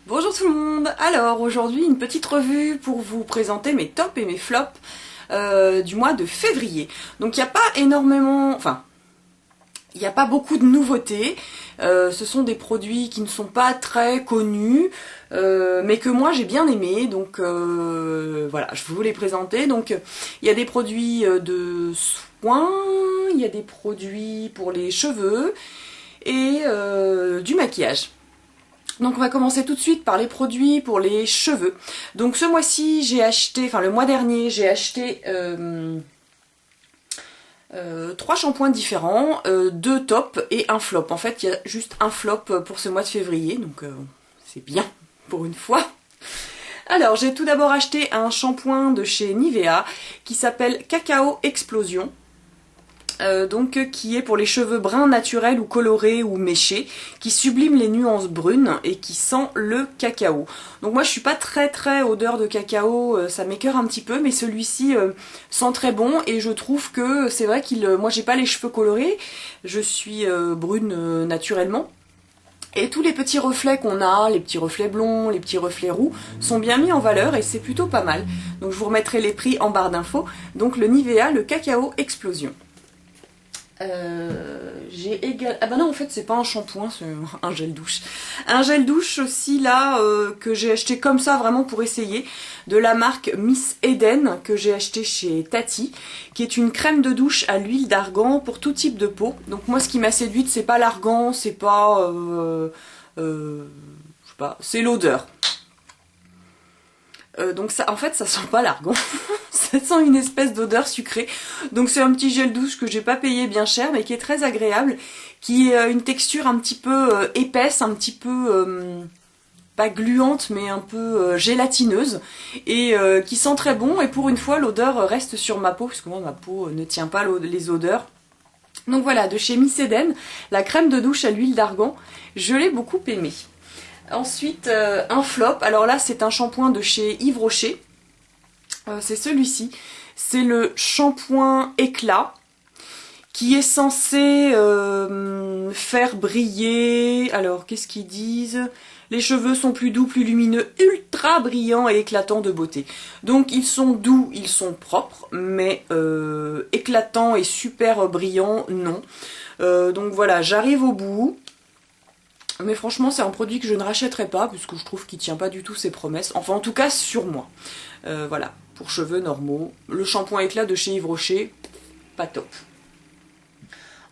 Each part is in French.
Bonjour tout le monde. Alors aujourd'hui une petite revue pour vous présenter mes tops et mes flops du mois de février. Donc il n'y a pas énormément, enfin il n'y a pas beaucoup de nouveautés. Ce sont des produits qui ne sont pas très connus, mais que moi j'ai bien aimé. Donc voilà, je vais vous les présenter. Donc il y a des produits de soins, il y a des produits pour les cheveux et du maquillage. Donc on va commencer tout de suite par les produits pour les cheveux. Donc ce mois-ci j'ai acheté, enfin le mois dernier j'ai acheté 3 shampoings différents, 2 tops et un flop. En fait il y a juste un flop pour ce mois de février, donc c'est bien pour une fois. Alors j'ai tout d'abord acheté un shampoing de chez Nivea qui s'appelle Cacao Explosion. Donc qui est pour les cheveux bruns naturels ou colorés ou méchés, qui sublime les nuances brunes et qui sent le cacao. Donc moi je suis pas très odeur de cacao, ça m'écœure un petit peu, mais celui-ci sent très bon et je trouve que c'est vrai moi j'ai pas les cheveux colorés, je suis brune naturellement. Et tous les petits reflets qu'on a, les petits reflets blonds, les petits reflets roux, sont bien mis en valeur et c'est plutôt pas mal. Donc je vous remettrai les prix en barre d'infos. Donc le Nivea, le Cacao Explosion. J'ai également... Ah bah non en fait c'est pas un shampoing, c'est un gel douche. Un gel douche aussi là que j'ai acheté comme ça vraiment pour essayer, de la marque Miss Eden que j'ai acheté chez Tati, qui est une crème de douche à l'huile d'argan pour tout type de peau. Donc moi ce qui m'a séduite c'est pas l'argan, c'est pas... je sais pas, c'est l'odeur. Donc ça, en fait ça sent pas l'argan, ça sent une espèce d'odeur sucrée. Donc c'est un petit gel douche que j'ai pas payé bien cher mais qui est très agréable, qui a une texture un petit peu épaisse, un petit peu pas gluante mais un peu gélatineuse et qui sent très bon. Et pour une fois l'odeur reste sur ma peau, parce que moi ma peau ne tient pas les odeurs. Donc voilà, de chez Miss Eden, la crème de douche à l'huile d'argan, je l'ai beaucoup aimée. Ensuite, un flop. Alors là, c'est un shampoing de chez Yves Rocher. C'est celui-ci. C'est le shampoing éclat qui est censé faire briller... Alors, qu'est-ce qu'ils disent? Les cheveux sont plus doux, plus lumineux, ultra brillants et éclatants de beauté. Donc, ils sont doux, ils sont propres, mais éclatants et super brillants, non. Donc voilà, j'arrive au bout. Mais franchement c'est un produit que je ne rachèterai pas puisque je trouve qu'il tient pas du tout ses promesses. Enfin en tout cas sur moi. Voilà, pour cheveux normaux. Le shampoing éclat de chez Yves Rocher, pas top.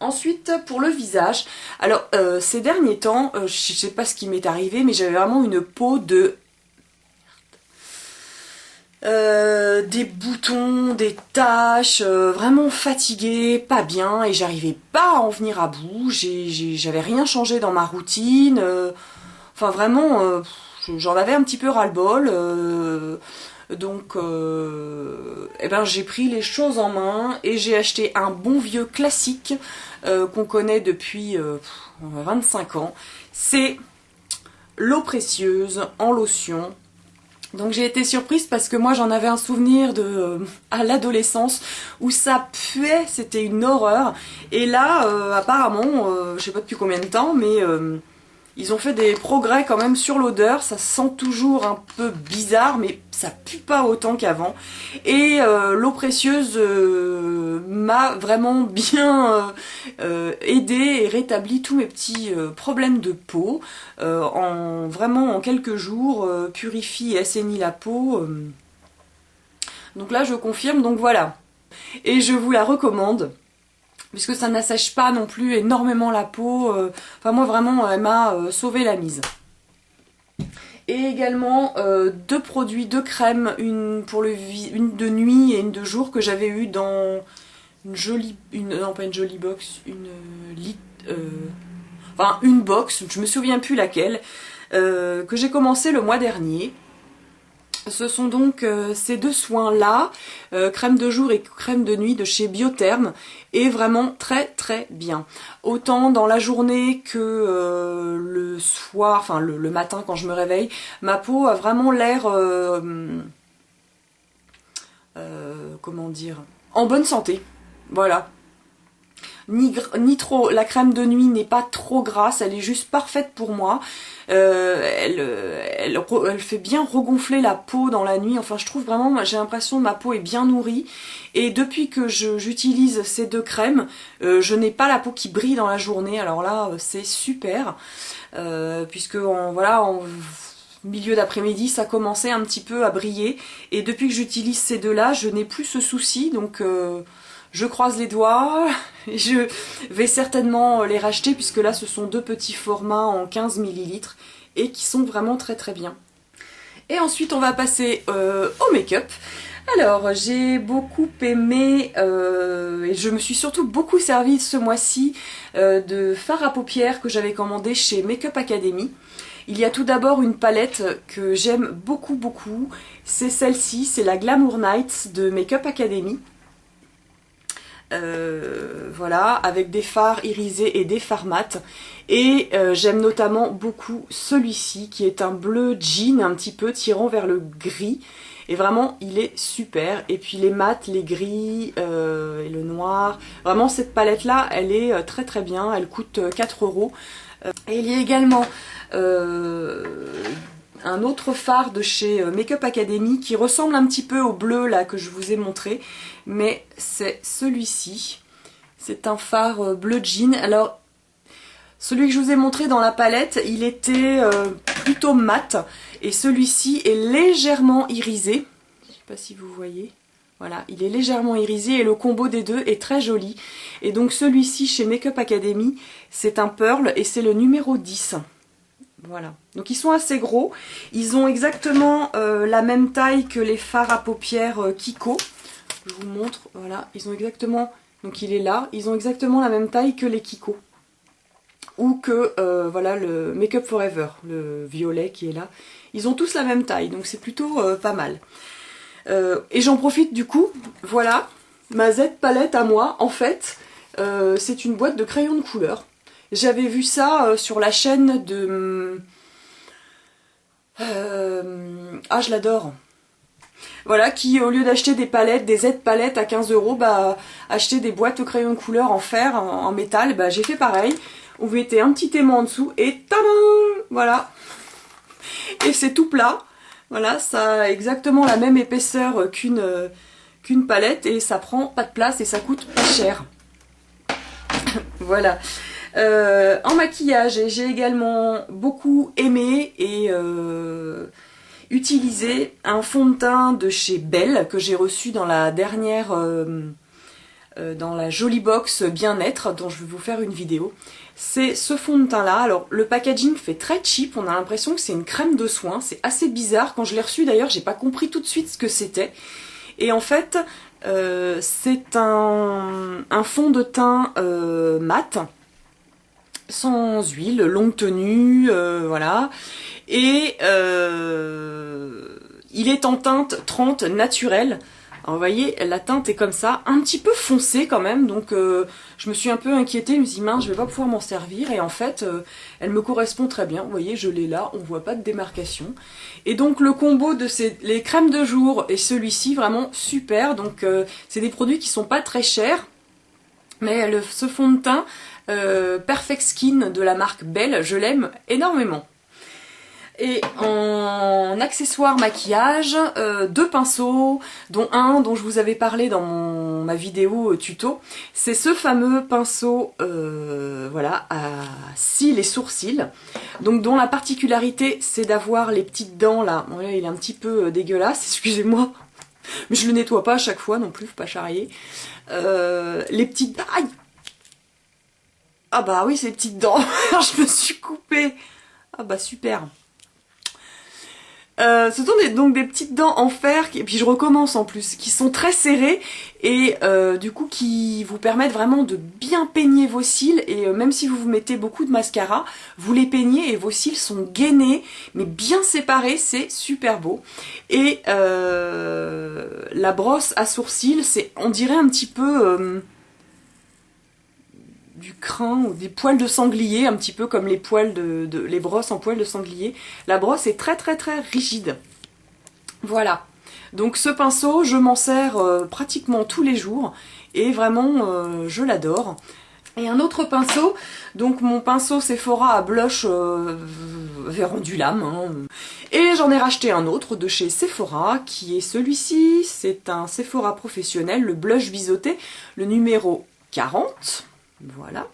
Ensuite pour le visage. Alors ces derniers temps, je sais pas ce qui m'est arrivé, mais j'avais vraiment une peau de... des boutons, des taches, vraiment fatiguée, pas bien, et j'arrivais pas à en venir à bout. J'avais rien changé dans ma routine, enfin vraiment j'en avais un petit peu ras-le-bol, donc eh ben, j'ai pris les choses en main et j'ai acheté un bon vieux classique qu'on connaît depuis 25 ans. C'est l'eau précieuse en lotion. Donc j'ai été surprise parce que moi j'en avais un souvenir à l'adolescence où ça puait, c'était une horreur. Et là apparemment, je sais pas depuis combien de temps, mais ils ont fait des progrès quand même sur l'odeur. Ça sent toujours un peu bizarre, mais ça pue pas autant qu'avant. Et l'eau précieuse m'a vraiment bien aidé et rétabli tous mes petits problèmes de peau. Vraiment en quelques jours, purifie et assainit la peau. Donc là je confirme, donc voilà. Et je vous la recommande, puisque ça n'assèche pas non plus énormément la peau. Enfin moi vraiment elle m'a sauvé la mise. Et également 2 produits, 2 crèmes, une une de nuit et une de jour que j'avais eu dans non pas une jolie box, enfin une box, je me souviens plus laquelle, que j'ai commencé le mois dernier. Ce sont donc ces 2 soins là, crème de jour et crème de nuit de chez Biotherm, et vraiment très bien. Autant dans la journée que le soir, enfin le matin quand je me réveille, ma peau a vraiment l'air, comment dire, en bonne santé. Voilà. ni trop. La crème de nuit n'est pas trop grasse, elle est juste parfaite pour moi. Elle fait bien regonfler la peau dans la nuit. Enfin, je trouve vraiment, j'ai l'impression que ma peau est bien nourrie. Et depuis que j'utilise ces deux crèmes, je n'ai pas la peau qui brille dans la journée. Alors là, c'est super. Puisque voilà, en milieu d'après-midi, ça commençait un petit peu à briller. Et depuis que j'utilise ces deux-là, je n'ai plus ce souci. Donc je croise les doigts. Je vais certainement les racheter puisque là, ce sont deux petits formats en 15 ml et qui sont vraiment très très bien. Et ensuite, on va passer au make-up. Alors, j'ai beaucoup aimé, et je me suis surtout beaucoup servi ce mois-ci de fard à paupières que j'avais commandé chez Make-up Academy. Il y a tout d'abord une palette que j'aime beaucoup beaucoup, c'est celle-ci, c'est la Glamour Nights de Make-up Academy. Voilà, avec des fards irisés et des fards mat. Et j'aime notamment beaucoup celui-ci qui est un bleu jean un petit peu tirant vers le gris. Et vraiment, il est super. Et puis les mats, les gris et le noir. Vraiment, cette palette-là, elle est très très bien. Elle coûte 4 €. Et il y a également un autre fard de chez Make-up Academy qui ressemble un petit peu au bleu là que je vous ai montré. Mais c'est celui-ci. C'est un fard bleu jean. Alors, celui que je vous ai montré dans la palette, il était plutôt mat. Et celui-ci est légèrement irisé. Je ne sais pas si vous voyez. Voilà, il est légèrement irisé et le combo des deux est très joli. Et donc celui-ci chez Make-up Academy, c'est un Pearl et c'est le numéro 10. Voilà. Donc ils sont assez gros. Ils ont exactement la même taille que les fards à paupières Kiko. Je vous montre. Voilà, ils ont exactement... Donc il est là. Ils ont exactement la même taille que les Kiko. Ou que voilà le Make Up Forever, le violet qui est là. Ils ont tous la même taille, donc c'est plutôt pas mal. Et j'en profite du coup, voilà, ma Z palette à moi, en fait, c'est une boîte de crayons de couleur. J'avais vu ça sur la chaîne de... ah, je l'adore. Voilà, qui au lieu d'acheter des palettes, des Z palettes à 15 €, bah, acheter des boîtes de crayons de couleur en fer, en métal, bah j'ai fait pareil. On mettait un petit aimant en dessous et tadam, voilà. Et c'est tout plat. Voilà, ça a exactement la même épaisseur qu'une palette et ça prend pas de place et ça coûte pas cher. Voilà. En maquillage, j'ai également beaucoup aimé et utilisé un fond de teint de chez Belle que j'ai reçu dans la dernière... dans la jolie box bien-être dont je vais vous faire une vidéo. C'est ce fond de teint là. Alors le packaging fait très cheap, on a l'impression que c'est une crème de soin, c'est assez bizarre. Quand je l'ai reçu d'ailleurs, j'ai pas compris tout de suite ce que c'était. Et en fait c'est un fond de teint mat, sans huile, longue tenue, voilà. Et il est en teinte 30 naturelle. Alors, vous voyez, la teinte est comme ça, un petit peu foncée quand même, donc je me suis un peu inquiétée, je me suis dit mince, je vais pas pouvoir m'en servir, et en fait, elle me correspond très bien, vous voyez, je l'ai là, on voit pas de démarcation. Et donc le combo de les crèmes de jour et celui-ci, vraiment super, donc c'est des produits qui sont pas très chers, mais ce fond de teint, Perfect Skin de la marque Belle, je l'aime énormément. Et en accessoires maquillage, deux pinceaux, dont un dont je vous avais parlé dans ma vidéo tuto. C'est ce fameux pinceau voilà, à cils et sourcils, donc dont la particularité c'est d'avoir les petites dents là. Bon, là il est un petit peu dégueulasse, excusez-moi, mais je le nettoie pas à chaque fois non plus, faut pas charrier. Les petites... Aïe, ah bah oui, ces petites dents, je me suis coupée. Ah bah super. Ce sont donc des petites dents en fer, et puis je recommence en plus, qui sont très serrées et du coup qui vous permettent vraiment de bien peigner vos cils, et même si vous mettez beaucoup de mascara, vous les peignez et vos cils sont gainés mais bien séparés, c'est super beau. Et la brosse à sourcils, on dirait un petit peu... du crin ou des poils de sanglier, un petit peu comme les poils les brosses en poils de sanglier. La brosse est très très très rigide. Voilà. Donc ce pinceau, je m'en sers pratiquement tous les jours et vraiment je l'adore. Et un autre pinceau, donc mon pinceau Sephora à blush avait rendu l'âme. Hein. Et j'en ai racheté un autre de chez Sephora, qui est celui-ci. C'est un Sephora professionnel, le blush biseauté, le numéro 40. Voilà.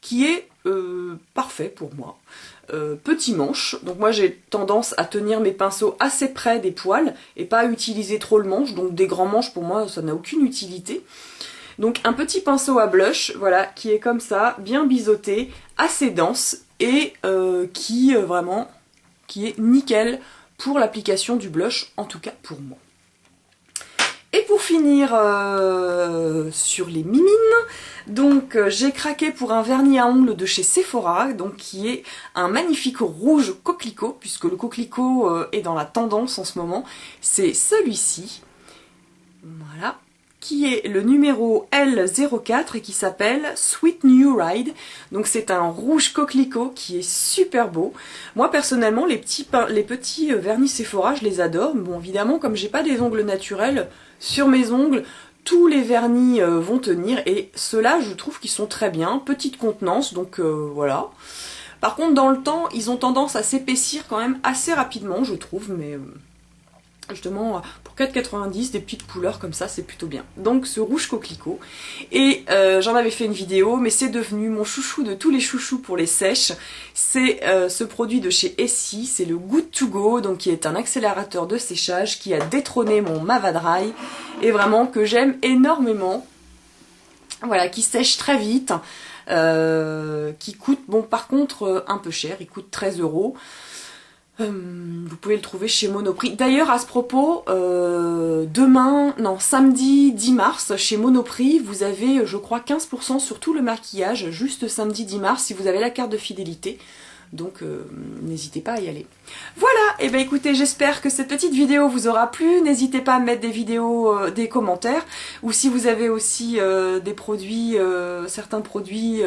Qui est parfait pour moi. Petit manche, donc moi j'ai tendance à tenir mes pinceaux assez près des poils et pas à utiliser trop le manche, donc des grands manches pour moi ça n'a aucune utilité. Donc un petit pinceau à blush, voilà, qui est comme ça, bien biseauté, assez dense et qui est nickel pour l'application du blush, en tout cas pour moi. Et pour finir sur les mimines, donc j'ai craqué pour un vernis à ongles de chez Sephora, donc qui est un magnifique rouge coquelicot, puisque le coquelicot est dans la tendance en ce moment. C'est celui-ci, voilà, qui est le numéro L04 et qui s'appelle Sweet New Ride. Donc c'est un rouge coquelicot qui est super beau. Moi personnellement les petits vernis Sephora je les adore. Bon évidemment comme j'ai pas des ongles naturels, sur mes ongles tous les vernis vont tenir et ceux-là je trouve qu'ils sont très bien. Petite contenance donc voilà. Par contre dans le temps ils ont tendance à s'épaissir quand même assez rapidement je trouve mais... justement pour 4,90 des petites couleurs comme ça c'est plutôt bien. Donc ce rouge coquelicot et j'en avais fait une vidéo mais c'est devenu mon chouchou de tous les chouchous pour les sèches. C'est ce produit de chez Essie, c'est le Good To Go, donc qui est un accélérateur de séchage qui a détrôné mon Mava Dry et vraiment que j'aime énormément. Voilà, qui sèche très vite, qui coûte, bon par contre un peu cher, il coûte 13 €. Vous pouvez le trouver chez Monoprix. D'ailleurs à ce propos, samedi 10 mars chez Monoprix vous avez je crois 15% sur tout le maquillage juste samedi 10 mars si vous avez la carte de fidélité. Donc n'hésitez pas à y aller. Voilà, et ben écoutez, j'espère que cette petite vidéo vous aura plu. N'hésitez pas à mettre des vidéos, des commentaires, ou si vous avez aussi des produits, certains produits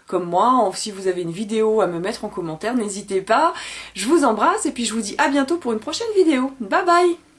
comme moi, ou si vous avez une vidéo à me mettre en commentaire, n'hésitez pas. Je vous embrasse et puis je vous dis à bientôt pour une prochaine vidéo. Bye bye!